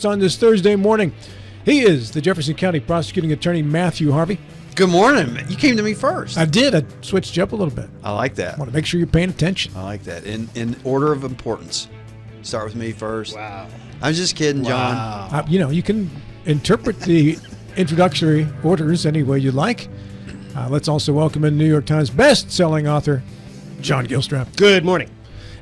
on this Thursday morning. He is the Jefferson County Prosecuting Attorney Matthew Harvey. Good morning. You came to me first. I did. I switched you up a little bit. I like that. I want to make sure you're paying attention. I like that. In order of importance. Start with me first. Wow. I'm just kidding, John. Wow. You can interpret the introductory orders any way you like. Let's also welcome in New York Times best-selling author, John Gilstrap. Good morning.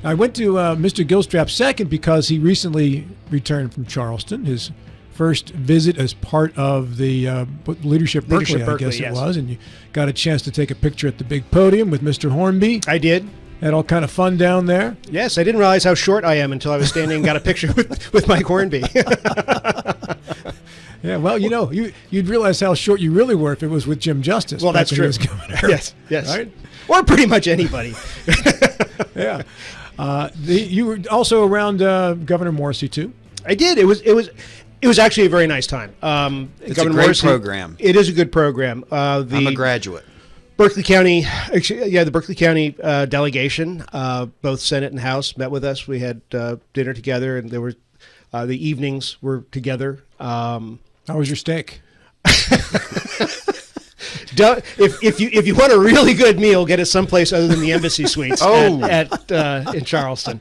I went to Mr. Gilstrap second because he recently returned from Charleston, his first visit as part of the Leadership Berkeley, I guess it was, and you got a chance to take a picture at the big podium with Mr. Hornby. I did. Had all kind of fun down there. Yes, I didn't realize how short I am until I was standing and got a picture with Mike Hornby. Yeah, well, you'd realize how short you really were if it was with Jim Justice. Well, that's true. Yes. Right? Or pretty much anybody. Yeah. You were also around Governor Morrissey, too? I did. It was actually a very nice time. It's Governor a great Morrissey, program. It is a good program. I'm a graduate. Berkeley County, the Berkeley County delegation, both Senate and House, met with us. We had dinner together, and there were the evenings were together. How was your steak? If you want a really good meal, get it someplace other than the Embassy Suites in Charleston.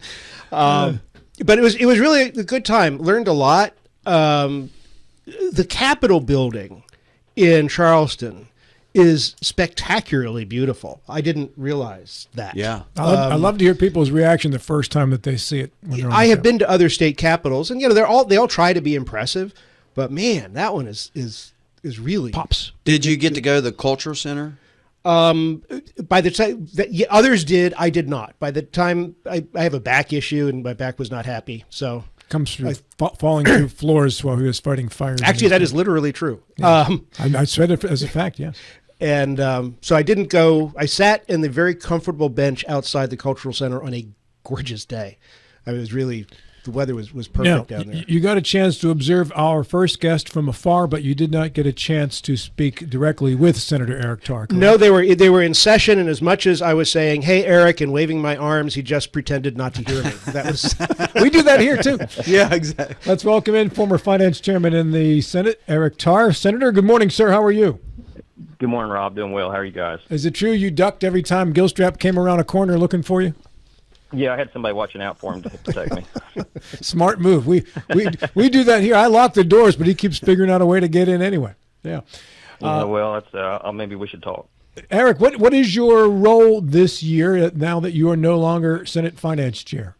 But it was really a good time. Learned a lot. The Capitol building in Charleston is spectacularly beautiful. I didn't realize that. Yeah. I love to hear people's reaction the first time that they see it. I have been to other state capitals, and they all try to be impressive, but man, that one is really pops. Did you get to go to the Cultural Center? By the time others did, I did not. By the time I have a back issue, and my back was not happy, so. Comes through falling through floors while he was fighting fires. Actually, that is literally true. Yeah. I said it as a fact, yes. And so I didn't go. I sat in the very comfortable bench outside the Cultural Center on a gorgeous day. The weather was perfect down there. You got a chance to observe our first guest from afar, but you did not get a chance to speak directly with Senator Eric Tarr. Correct? No, they were in session, and as much as I was saying, "Hey, Eric," and waving my arms, he just pretended not to hear me. That was we do that here too. Yeah, exactly. Let's welcome in former Finance Chairman in the Senate, Eric Tarr. Senator, good morning, sir. How are you? Good morning, Rob. Doing well. How are you guys? Is it true you ducked every time Gilstrap came around a corner looking for you? Yeah, I had somebody watching out for him to protect me. Smart move. We do that here. I lock the doors, but he keeps figuring out a way to get in anyway. Yeah. Well, that's maybe we should talk. Eric, what is your role this year now that you are no longer Senate Finance Chair?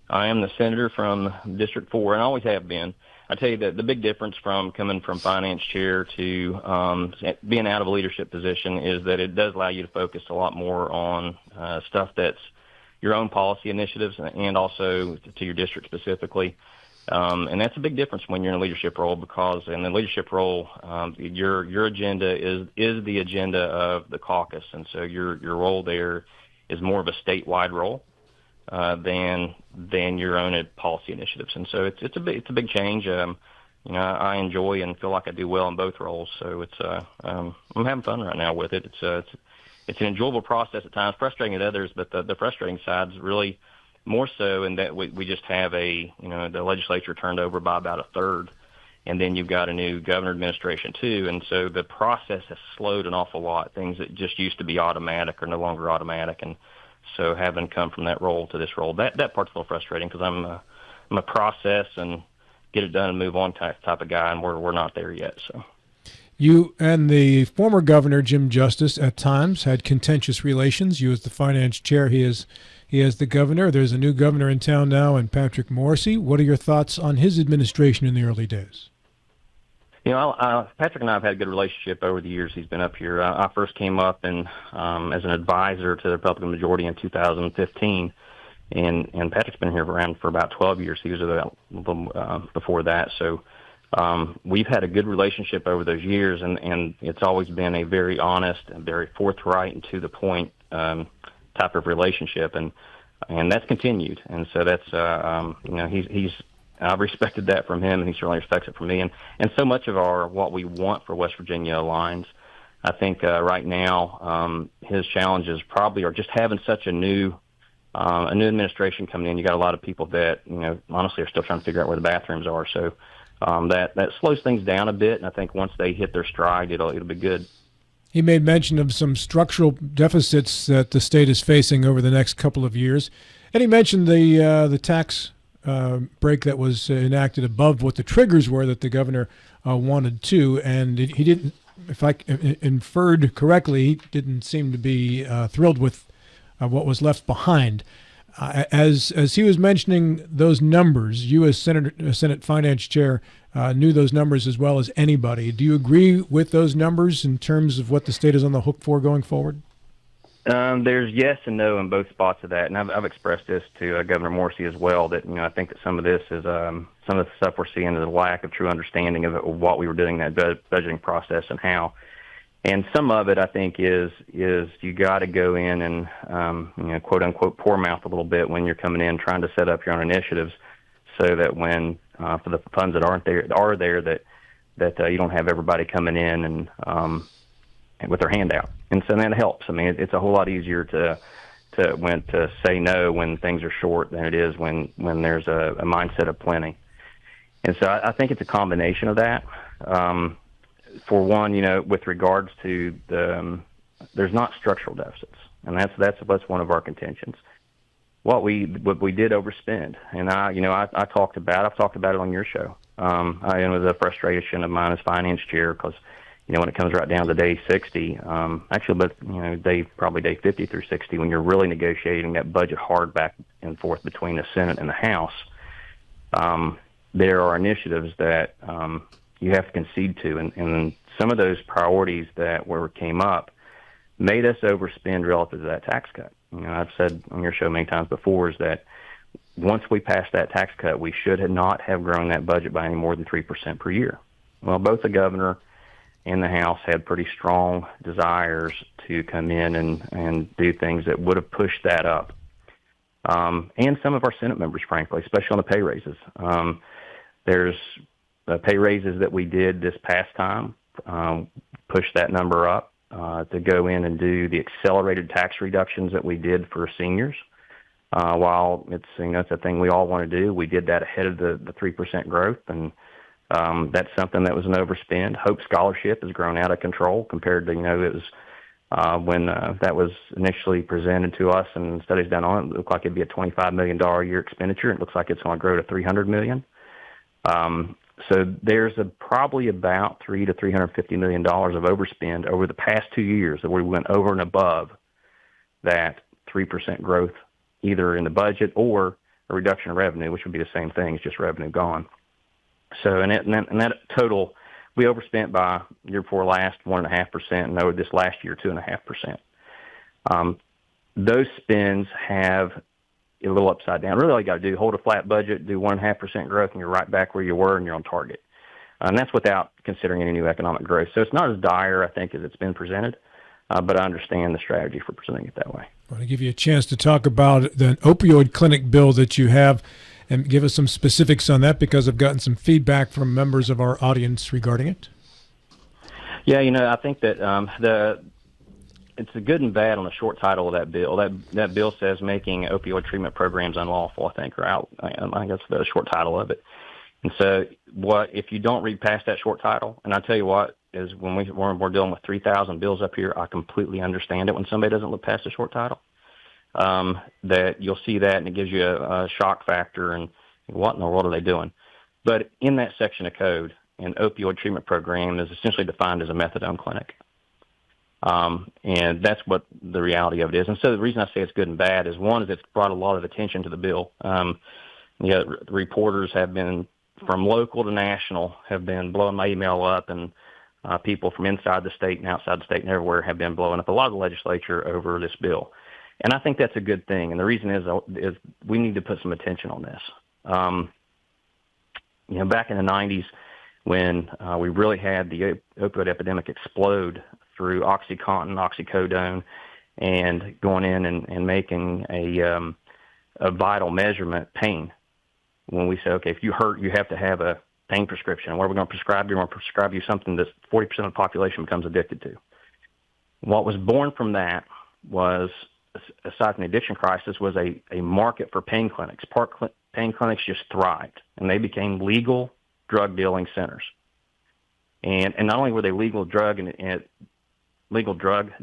I am the senator from District 4, and always have been. I tell you that the big difference from coming from Finance Chair to being out of a leadership position is that it does allow you to focus a lot more on stuff that's your own policy initiatives and also to your district specifically. And that's a big difference when you're in a leadership role, because in the leadership role, your agenda is the agenda of the caucus. And so your role there is more of a statewide role than your own policy initiatives. And so it's a big change. I enjoy and feel like I do well in both roles. So I'm having fun right now with it. It's an enjoyable process at times, frustrating at others, but the frustrating side's really more so in that we just have the legislature turned over by about a third, and then you've got a new governor administration too, and so the process has slowed an awful lot. Things that just used to be automatic are no longer automatic, and so having come from that role to this role, that part's a little frustrating because I'm a process and get it done and move on type of guy, and we're not there yet, so. You and the former governor, Jim Justice, at times had contentious relations. You as the finance chair, he is the governor. There's a new governor in town now, and Patrick Morrissey. What are your thoughts on his administration in the early days? Patrick and I have had a good relationship over the years. He's been up here. I first came up as an advisor to the Republican majority in 2015, and Patrick's been here around for about 12 years. He was about a little before that, so. We've had a good relationship over those years, and it's always been a very honest and very forthright and to the point type of relationship, and that's continued. And so that's I've respected that from him, and he certainly respects it from me. And so much of what we want for West Virginia aligns. I think right now his challenges probably are just having such a new administration coming in. You got a lot of people that honestly are still trying to figure out where the bathrooms are. So that slows things down a bit. And I think once they hit their stride, it'll be good. He made mention of some structural deficits that the state is facing over the next couple of years, and he mentioned the tax break that was enacted above what the triggers were that the governor wanted to, and he didn't. If I inferred correctly, he didn't seem to be thrilled with what was left behind. As he was mentioning those numbers, you as Senate Finance Chair knew those numbers as well as anybody. Do you agree with those numbers in terms of what the state is on the hook for going forward? There's yes and no in both spots of that, and I've expressed this to Governor Morrissey as well. That I think that some of this is some of the stuff we're seeing is a lack of true understanding of what we were doing in that budgeting process and how. And some of it, I think, is you got to go in and quote unquote poor mouth a little bit when you're coming in trying to set up your own initiatives, so that when for the funds that are there that you don't have everybody coming in and with their hand out. And so that helps. I mean, it's a whole lot easier to say no when things are short than it is when there's a mindset of plenty. And so I think it's a combination of that. For one, with regards to there's not structural deficits, and that's one of our contentions. What we did overspend, and I've talked about it on your show. It was a frustration of mine as finance chair because when it comes right down to day 60, probably day 50 through 60, when you're really negotiating that budget hard back and forth between the Senate and the House, there are initiatives that you have to concede to, and some of those priorities that came up made us overspend relative to that tax cut. I've said on your show many times before is that once we passed that tax cut, we should not have grown that budget by any more than 3% per year. Well, both the governor and the House had pretty strong desires to come in and do things that would have pushed that up. And some of our Senate members, frankly, especially on the pay raises. There's pay raises that we did this past time, pushed that number up to go in and do the accelerated tax reductions that we did for seniors. While it's a thing we all want to do, we did that ahead of the 3% growth, and that's something that was an overspend. Hope Scholarship has grown out of control compared to, it was when that was initially presented to us and studies done on it, looked like it'd be a $25 million a year expenditure. It looks like it's going to grow to $300 million. So there's probably about $300 to $350 million of overspend over the past 2 years that we went over and above that 3% growth, either in the budget or a reduction in revenue, which would be the same thing, it's just revenue gone. So, and that total, we overspent by year before last 1.5%, and over this last year 2.5%. Those spends have a little upside down. Really, all you got to do, hold a flat budget, do 1.5% growth, and you're right back where you were, and you're on target. And that's without considering any new economic growth. So it's not as dire, I think, as it's been presented, but I understand the strategy for presenting it that way. I want to give you a chance to talk about the opioid clinic bill that you have and give us some specifics on that, because I've gotten some feedback from members of our audience regarding it. Yeah, I think that it's a good and bad on the short title of that bill. That bill says making opioid treatment programs unlawful, I think, or out. I think that's the short title of it. And so if you don't read past that short title, and I tell you what, is when we're dealing with 3,000 bills up here, I completely understand it when somebody doesn't look past the short title. That you'll see that and it gives you a shock factor and what in the world are they doing? But in that section of code, an opioid treatment program is essentially defined as a methadone clinic. And that's what the reality of it is. And so the reason I say it's good and bad is, one, is it's brought a lot of attention to the bill. Reporters have been, from local to national, have been blowing my email up, and people from inside the state and outside the state and everywhere have been blowing up a lot of the legislature over this bill. And I think that's a good thing. And the reason is we need to put some attention on this. Back in the 90s, when we really had the opioid epidemic explode through OxyContin, oxycodone, and going in and making a vital measurement, pain. When we say, okay, if you hurt, you have to have a pain prescription. What are we going to prescribe you? We're going to prescribe you something that 40% of the population becomes addicted to. What was born from that was, aside from the addiction crisis, was a market for pain clinics. Pain clinics just thrived, and they became legal drug dealing centers. And not only were they legal drug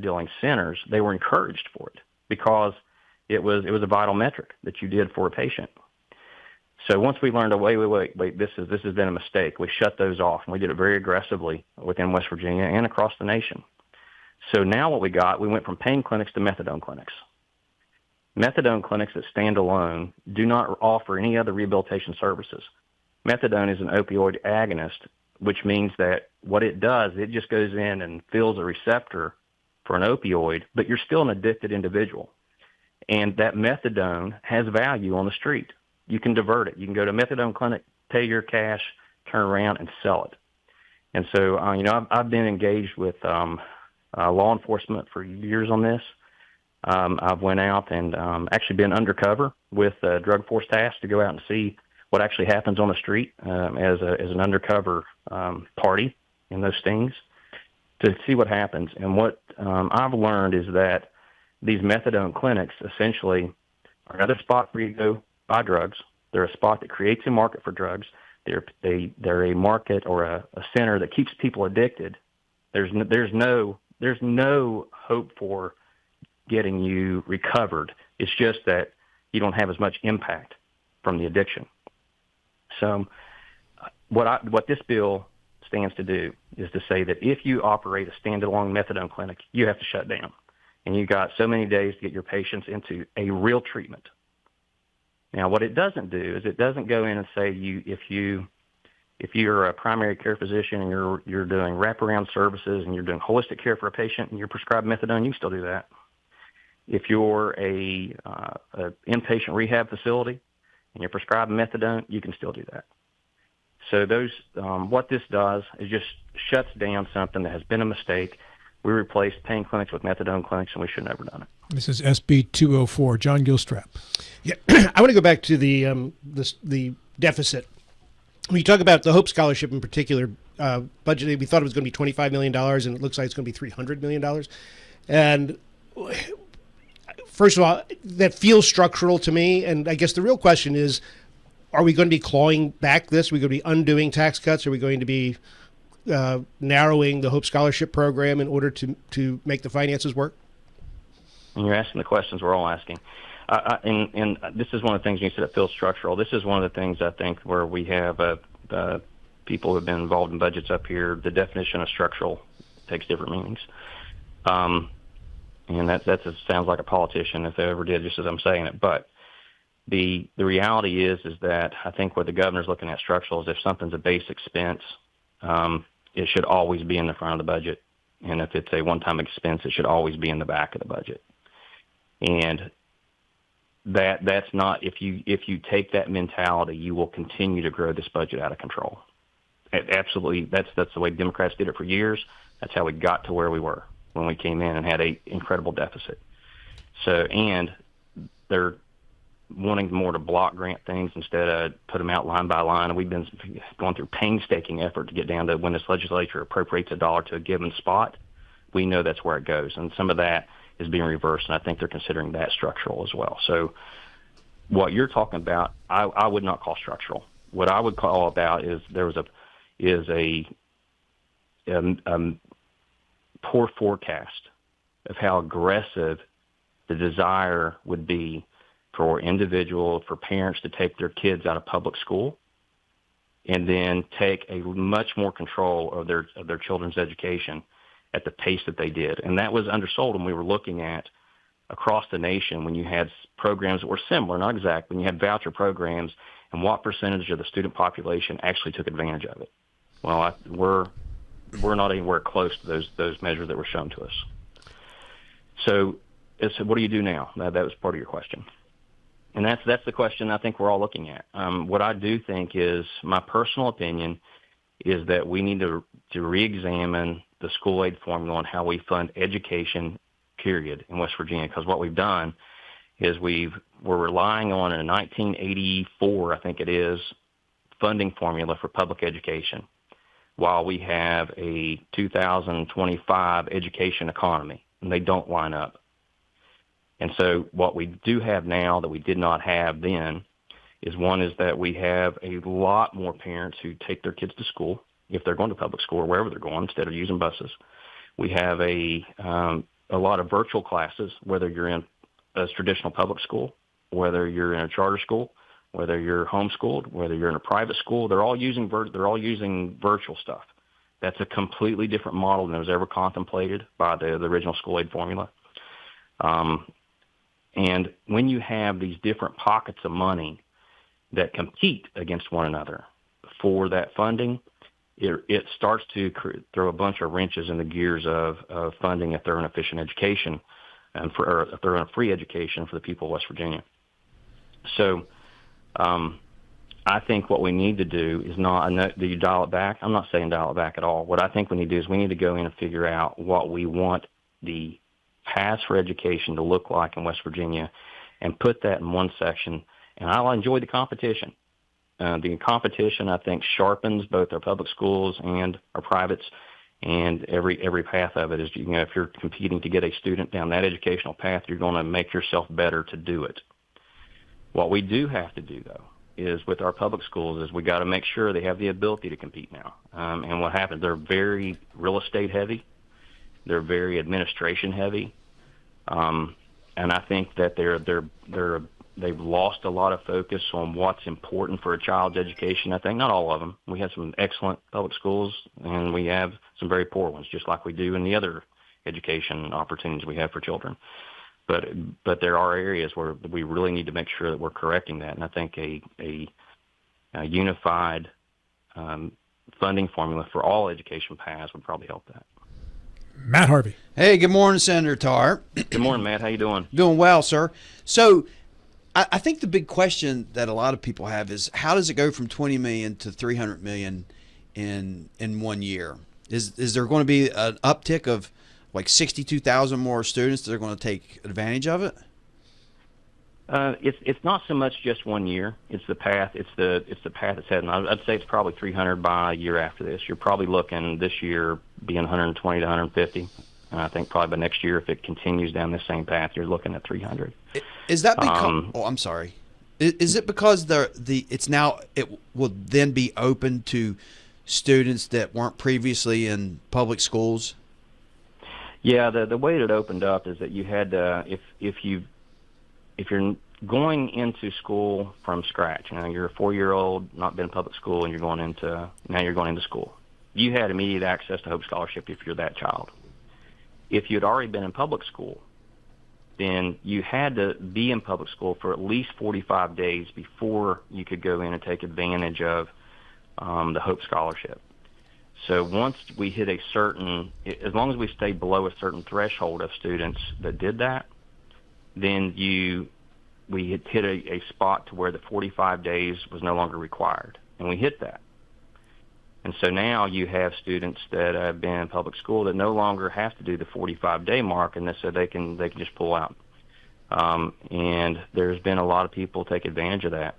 dealing centers, they were encouraged for it because it was a vital metric that you did for a patient. So once we learned, wait, this has been a mistake, we shut those off, and we did it very aggressively within West Virginia and across the nation. So now what we went from pain clinics to methadone clinics. Methadone clinics that stand alone do not offer any other rehabilitation services. Methadone is an opioid agonist, which means that what it does, it just goes in and fills a receptor for an opioid, but you're still an addicted individual. And that methadone has value on the street. You can divert it. You can go to a methadone clinic, pay your cash, turn around and sell it. And so, I've been engaged with law enforcement for years on this. I've went out and actually been undercover with drug force tasks to go out and see what actually happens on the street as an undercover party in those stings to see what happens. And what I've learned is that these methadone clinics essentially are another spot where you go buy drugs. They're a spot that creates a market for drugs. They're a market or a center that keeps people addicted. There's no hope for getting you recovered. It's just that you don't have as much impact from the addiction. So what this bill stands to do is to say that if you operate a standalone methadone clinic, you have to shut down. And you got so many days to get your patients into a real treatment. Now, what it doesn't do is it doesn't go in and say if you're a primary care physician and you're doing wraparound services and you're doing holistic care for a patient and you're prescribed methadone, you can still do that. If you're a inpatient rehab facility and you're prescribed methadone, you can still do that. So what this does is just shuts down something that has been a mistake. We replaced pain clinics with methadone clinics, and we should have never done it. This is SB 204. John Gilstrap. Yeah, I want to go back to the deficit. When you talk about the Hope Scholarship in particular, budgeted, we thought it was going to be $25 million, and it looks like it's going to be $300 million. And first of all, that feels structural to me. And I guess the real question is, are we going to be clawing back this? Are we going to be undoing tax cuts? Are we going to be narrowing the Hope Scholarship program in order to make the finances work? And you're asking the questions we're all asking. And this is one of the things you said, it feels structural. This is one of the things I think where we have people who have been involved in budgets up here. The definition of structural takes different meanings. And that sounds like a politician if they ever did, just as I'm saying it. But the reality is that I think what the governor's looking at structural is if something's a base expense, it should always be in the front of the budget. And if it's a one-time expense, it should always be in the back of the budget. And that's not, if you take that mentality, you will continue to grow this budget out of control. Absolutely, that's the way Democrats did it for years. That's how we got to where we were when we came in and had an incredible deficit. So, and they're wanting more to block grant things instead of put them out line by line. And we've been going through painstaking effort to get down to when this legislature appropriates $1 to a given spot, we know that's where it goes. And some of that is being reversed, and I think they're considering that structural as well. So what you're talking about, I would not call structural. What I would call about is a poor forecast of how aggressive the desire would be for individuals, for parents to take their kids out of public school and then take a much more control of their children's education at the pace that they did. And that was undersold when we were looking at across the nation when you had programs that were similar, not exact, when you had voucher programs and what percentage of the student population actually took advantage of it. Well, we're not anywhere close to those measures that were shown to us. So what do you do now? That was part of your question. And that's the question I think we're all looking at. What I do think is, my personal opinion is that we need to reexamine the school aid formula and how we fund education, period, in West Virginia. Because what we've done is we're relying on a 1984, I think it is, funding formula for public education, while we have a 2025 education economy, and they don't line up. And so what we do have now that we did not have then is one is that we have a lot more parents who take their kids to school if they're going to public school or wherever they're going instead of using buses. We have a lot of virtual classes, whether you're in a traditional public school, whether you're in a charter school, whether you're homeschooled, whether you're in a private school. They're all using virtual stuff. That's a completely different model than was ever contemplated by the original school aid formula. And when you have these different pockets of money that compete against one another for that funding, it starts to throw a bunch of wrenches in the gears of funding a thorough and efficient education and for a thorough and free education for the people of West Virginia. So I think what we need to do is do you dial it back? I'm not saying dial it back at all. What I think we need to do is we need to go in and figure out what we want the paths for education to look like in West Virginia and put that in one section. And I'll enjoy the competition. The competition, I think, sharpens both our public schools and our privates, and every path of it is, if you're competing to get a student down that educational path, you're going to make yourself better to do it. What we do have to do, though, is with our public schools is we got to make sure they have the ability to compete now. And what happens, they're very real estate heavy. They're very administration heavy. And I think that they've lost a lot of focus on what's important for a child's education. I think not all of them. We have some excellent public schools, and we have some very poor ones, just like we do in the other education opportunities we have for children. But there are areas where we really need to make sure that we're correcting that, and I think a unified funding formula for all education paths would probably help that. Matt Harvey. Hey, good morning, Senator Tarr. Good morning, Matt. How you doing? Doing well, sir. So I think the big question that a lot of people have is, how does it go from $20 million to $300 million in 1 year? Is there going to be an uptick of like 62,000 more students that are going to take advantage of it? It's not so much just 1 year. It's the path. It's the path it's heading. I'd say it's probably 300 by a year after this. You're probably looking this year being 120 to 150. And I think probably by next year, if it continues down the same path, you're looking at 300. Is that because? I'm sorry. Is it because it will then be open to students that weren't previously in public schools? Yeah, the way it opened up is that you had if you're going into school from scratch, you're a 4-year-old, not been in public school, and you're going into school. You had immediate access to Hope Scholarship if you're that child. If you'd already been in public school, then you had to be in public school for at least 45 days before you could go in and take advantage of the Hope Scholarship. So once we hit as long as we stayed below a certain threshold of students that did that, then we had hit a spot to where the 45 days was no longer required, and we hit that. And so now you have students that have been in public school that no longer have to do the 45-day mark, and so they can just pull out. And there's been a lot of people take advantage of that.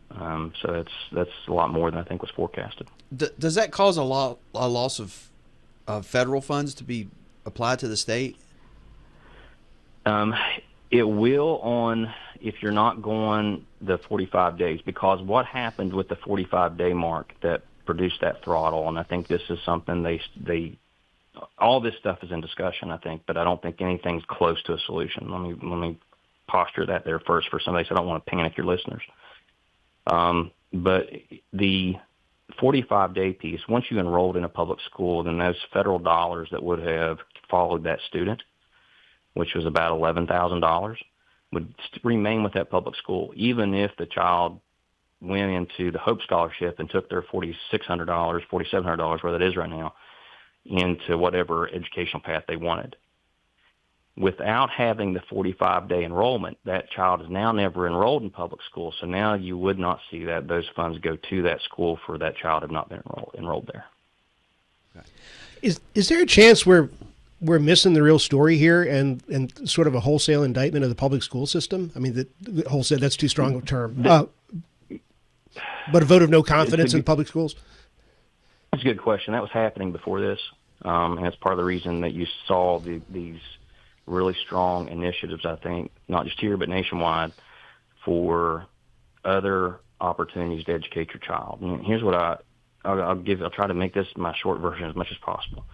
So that's a lot more than I think was forecasted. Does that cause a loss of federal funds to be applied to the state? It will if you're not going the 45 days, because what happened with the 45-day mark that produced that throttle, and I think this is something they all this stuff is in discussion, I think, but I don't think anything's close to a solution. Let me posture that there first for somebody, so I don't want to panic your listeners. But the 45-day piece, once you enrolled in a public school, then those federal dollars that would have followed that student, which was about $11,000, would remain with that public school, even if the child went into the Hope Scholarship and took their $4,600, $4,700, where that is right now, into whatever educational path they wanted. Without having the 45-day enrollment, that child is now never enrolled in public school, so now you would not see those funds go to that school for that child have not been enrolled there. Is there a chance we're missing the real story here and sort of a wholesale indictment of the public school system? I mean, the wholesale, that's too strong a term. But a vote of no confidence in public schools? That's a good question. That was happening before this, and that's part of the reason that you saw these really strong initiatives, I think, not just here but nationwide, for other opportunities to educate your child. And here's what I'll try to make this my short version as much as possible.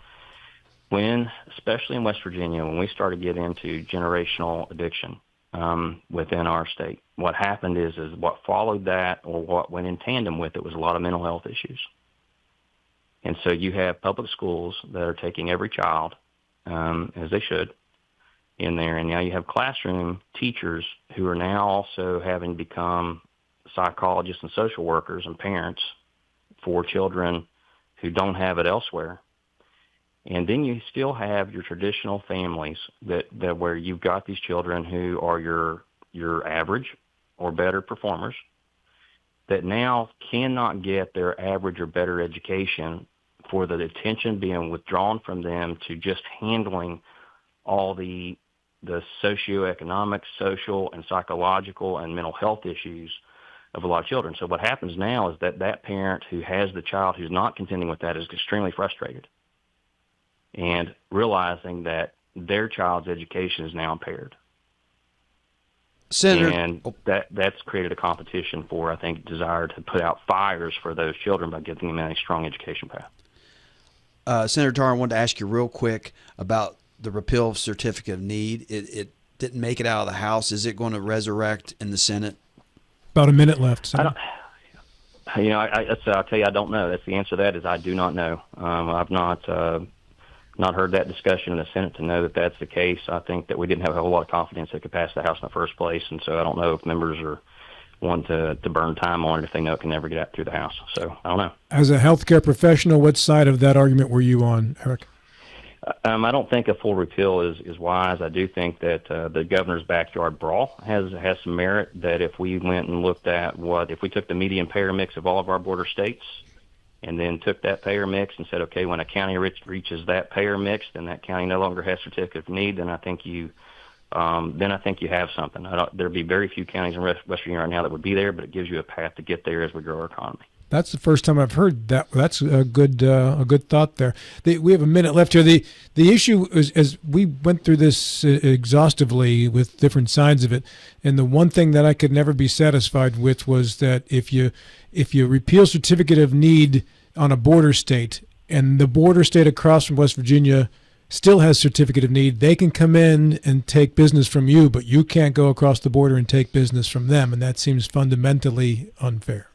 Especially in West Virginia, when we started getting into generational addiction within our state, what happened is what followed that, or what went in tandem with it, was a lot of mental health issues. And so you have public schools that are taking every child, as they should, in there. And now you have classroom teachers who are now also having become psychologists and social workers and parents for children who don't have it elsewhere. And then you still have your traditional families that where you've got these children who are your average or better performers that now cannot get their average or better education for the attention being withdrawn from them to just handling all the socioeconomic, social, and psychological and mental health issues of a lot of children. So what happens now is that parent who has the child who's not contending with that is extremely frustrated and realizing that their child's education is now impaired. Senator, and that's created a competition for, I think, desire to put out fires for those children by giving them a strong education path. Senator Tarr, I wanted to ask you real quick about the repeal of certificate of need. It didn't make it out of the House. Is it going to resurrect in the Senate? About a minute left, Senator. I'll tell you, I don't know. That's the answer to that is I do not know. I've not heard that discussion in the Senate to know that that's the case. I think that we didn't have a whole lot of confidence it could pass the House in the first place, and so I don't know if members are wanting to burn time on it if they know it can never get out through the House. So I don't know. As a healthcare professional, what side of that argument were you on, Eric? I don't think a full repeal is wise. I do think that the governor's backyard brawl has some merit, that if we went and looked at if we took the median payer mix of all of our border states and then took that payer mix and said, okay, when a county reaches that payer mix, then that county no longer has certificate of need, then I think you have something. There'd be very few counties in West Virginia right now that would be there, but it gives you a path to get there as we grow our economy. That's the first time I've heard that. That's a good thought there. We have a minute left here. The issue is, as we went through this exhaustively with different sides of it, and the one thing that I could never be satisfied with was that if you repeal certificate of need on a border state, and the border state across from West Virginia still has certificate of need, they can come in and take business from you, but you can't go across the border and take business from them, and that seems fundamentally unfair.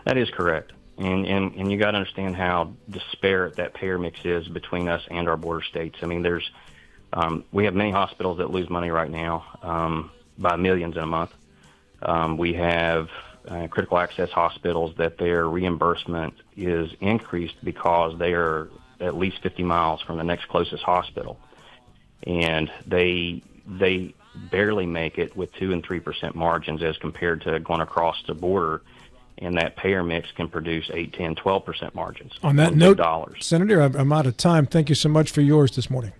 That is correct. And you got to understand how disparate that payer mix is between us and our border states. I mean, we have many hospitals that lose money right now by millions in a month. We have critical access hospitals that their reimbursement is increased because they are at least 50 miles from the next closest hospital. And they barely make it with 2 and 3% margins as compared to going across the border, and that payer mix can produce 8, 10, 12% margins. On that note, Senator, I'm out of time. Thank you so much for yours this morning.